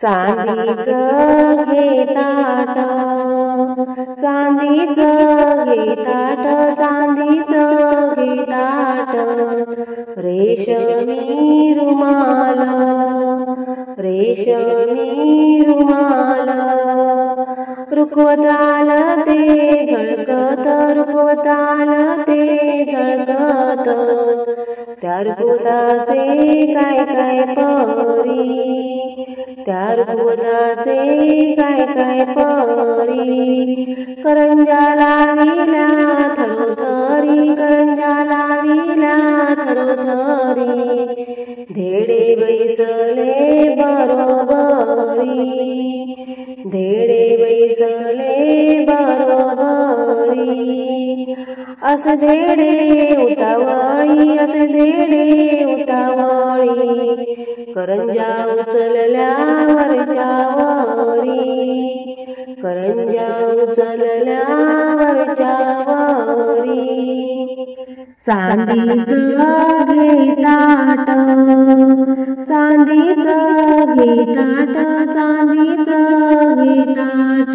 चांदीचं घे ताट, चांदीचं घे ताट, चांदीचं घे ताट, रेशमी रुमाल, रेशमी रुमाल, रुखवताल ते झळकत, रुखवताल ते झळकत, त्या रुखवताचे काय काय परी, त्या रुखवताचे काय काय परी, करंजा लाविला थरोथरी, करंजा लाविला थरोथरी, धेडे बैसले बरोबरी, धेडे बैसले बरोबरी, असे धेडे उतावळी, असे धेडे उतावळी, करंजा उचलल्या वरच्या वरी, करंजा उचलल्या वरच्या वरी, चांदीचं घे ताट, चांदीचं घे ताट, चांदीचं घे ताट,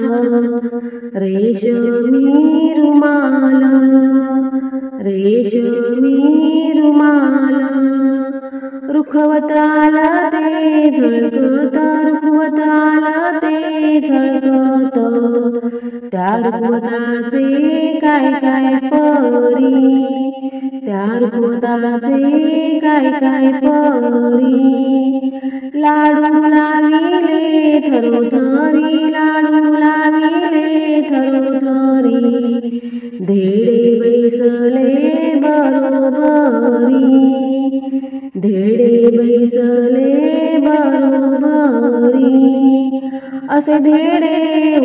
रेशमी रुमाल, रेशमी रुमाल, रुखवताल ते झळकत, रुखवताल ते झळकत, त्या रुखवताचे काय काय परी, त्या रुखवताचे काय काय परी, लाडू लाविले थरोथरी, लाडू लाविले थरोथरी, धेडे बैसले बरोबरी, धेडे बैसले बरोबरी, असे धेडे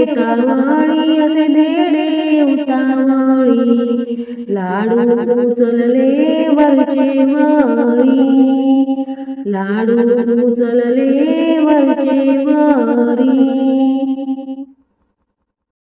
उतावळी, असे धेडे उतावळी, लाडू उचलले वरचे वरी, लाडू उचलले वरचे वरी,